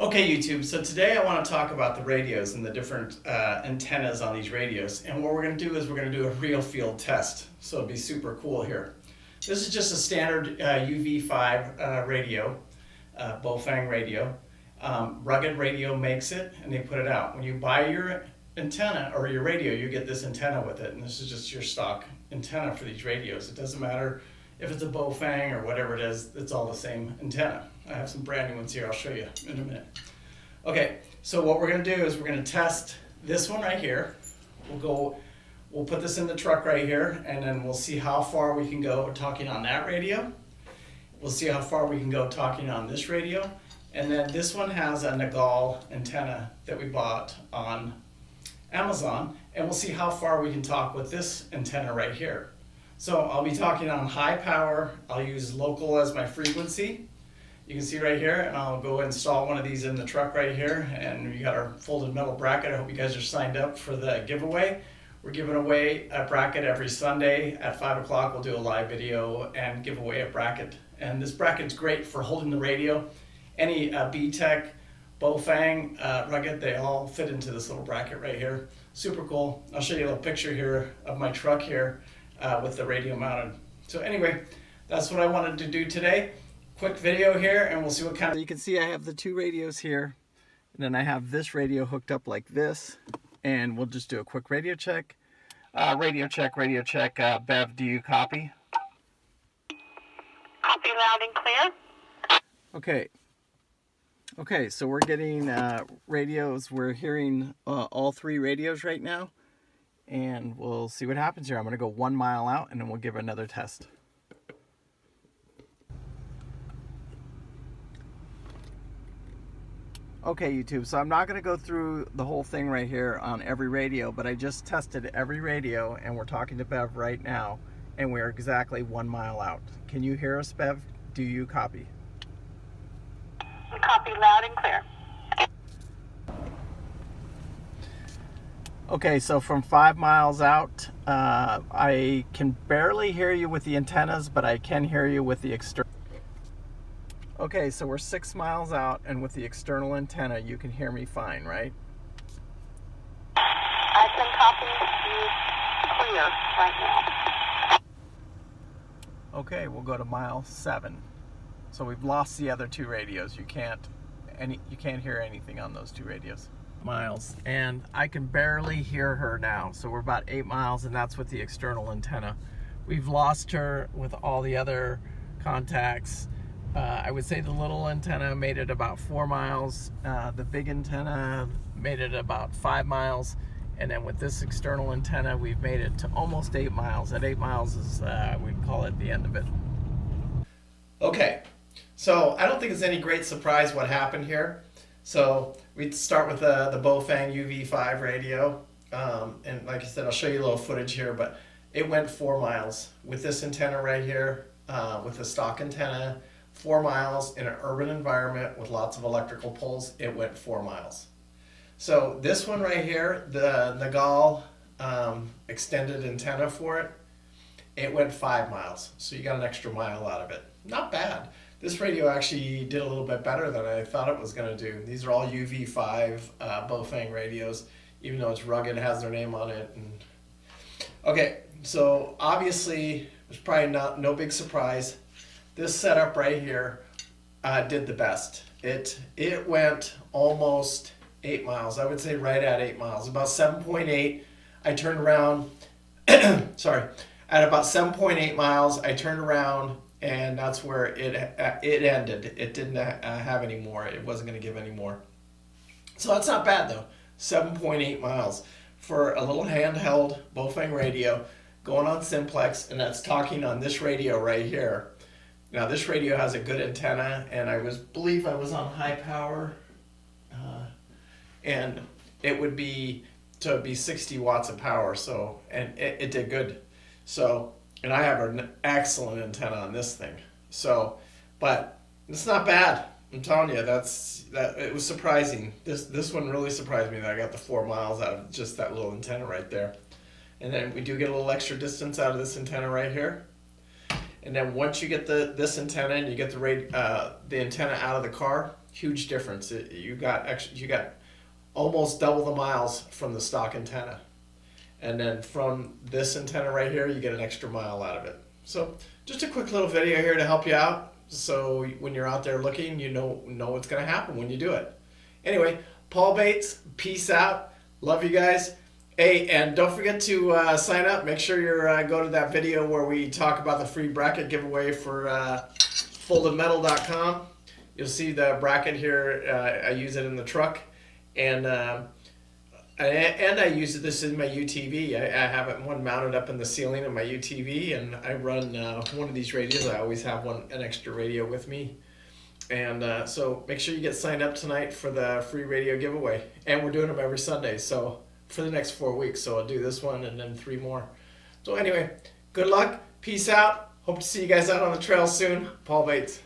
Okay, YouTube, so today I want to talk about the radios and the different antennas on these radios. And what we're going to do is we're going to do a real field test. So it'll be super cool here. This is just a standard UV5 radio, Baofneg radio. Rugged Radio makes it and they put it out. When you buy your antenna or your radio, you get this antenna with it. And this is just your stock antenna for these radios. It doesn't matter if it's a Baofneg or whatever it is, it's all the same antenna. I have some brand new ones here, I'll show you in a minute. Okay, so what we're gonna do is we're gonna test this one right here. We'll put this in the truck right here, and then we'll see how far we can go talking on that radio. We'll see how far we can go talking on this radio. And then this one has a Nagoya antenna that we bought on Amazon, and we'll see how far we can talk with this antenna right here. So I'll be talking on high power. I'll use Loco as my frequency. You can see right here, and I'll go install one of these in the truck right here. And we got our folded metal bracket. I hope you guys are signed up for the giveaway. We're giving away a bracket every Sunday at 5 o'clock. We'll do a live video and give away a bracket. And this bracket's great for holding the radio. Any B-Tech, Baofneg, Rugged, they all fit into this little bracket right here. Super cool. I'll show you a little picture here of my truck here with the radio mounted. So anyway, that's what I wanted to do today. Quick video here, and we'll see what kind of... You can see I have the two radios here, and then I have this radio hooked up like this, and we'll just do a quick radio check. Radio check. Bev, do you copy? Copy loud and clear. Okay, so we're getting radios. We're hearing all three radios right now, and we'll see what happens here. I'm going to go 1 mile out, and then we'll give another test. Okay, YouTube, so I'm not going to go through the whole thing right here on every radio, but I just tested every radio, and we're talking to Bev right now, and we're exactly 1 mile out. Can you hear us, Bev? Do you copy? Copy loud and clear. Okay, so from 5 miles out, I can barely hear you with the antennas, but I can hear you with the external. Okay, so we're 6 miles out, and with the external antenna, you can hear me fine, right? I can copy you clear right now. Okay, we'll go to mile 7. So we've lost the other two radios. You can't hear anything on those two radios. Miles, and I can barely hear her now. So we're about 8 miles, and that's with the external antenna. We've lost her with all the other contacts. I would say the little antenna made it about 4 miles. The big antenna made it about 5 miles. And then with this external antenna, we've made it to almost 8 miles. At 8 miles is, we call it the end of it. Okay, so I don't think it's any great surprise what happened here. So we start with the Baofneg UV5 radio. And like I said, I'll show you a little footage here, but it went 4 miles with this antenna right here, with the stock antenna. 4 miles in an urban environment with lots of electrical poles, it went 4 miles. So this one right here, the Nagoya extended antenna for it, it went 5 miles. So you got an extra mile out of it. Not bad. This radio actually did a little bit better than I thought it was going to do. These are all UV5 Baofneg radios, even though it's rugged, it has their name on it. And okay, so obviously there's probably no big surprise. This setup right here did the best. It went almost 8 miles. I would say right at 8 miles, about 7.8. I turned around, sorry, at about 7.8 miles, I turned around, and that's where it ended. It didn't have any more. It wasn't going to give any more. So that's not bad though. 7.8 miles for a little handheld Baofneg radio going on simplex, and that's talking on this radio right here. Now this radio has a good antenna, and I believe I was on high power, and it would be 60 watts of power. So, and it did good. So, and I have an excellent antenna on this thing. So, but it's not bad. I'm telling you, it was surprising. This one really surprised me that I got the 4 miles out of just that little antenna right there. And then we do get a little extra distance out of this antenna right here. And then once you get this antenna and you get the antenna out of the car, Huge difference. You got almost double the miles from the stock antenna. And then from this antenna right here, you get an extra mile out of it. So just a quick little video here to help you out. So when you're out there looking, you know what's going to happen when you do it. Anyway, Paul Bates, peace out. Love you guys. Hey, and don't forget to sign up. Make sure you go to that video where we talk about the free bracket giveaway for foldedmetal.com. You'll see the bracket here. I use it in the truck, and I use this in my UTV. I have it one mounted up in the ceiling of my UTV, and I run one of these radios. I always have an extra radio with me. And so make sure you get signed up tonight for the free radio giveaway. And we're doing them every Sunday, so for the next 4 weeks. So I'll do this one and then 3 more. So anyway, good luck. Peace out. Hope to see you guys out on the trail soon. Paul Bates.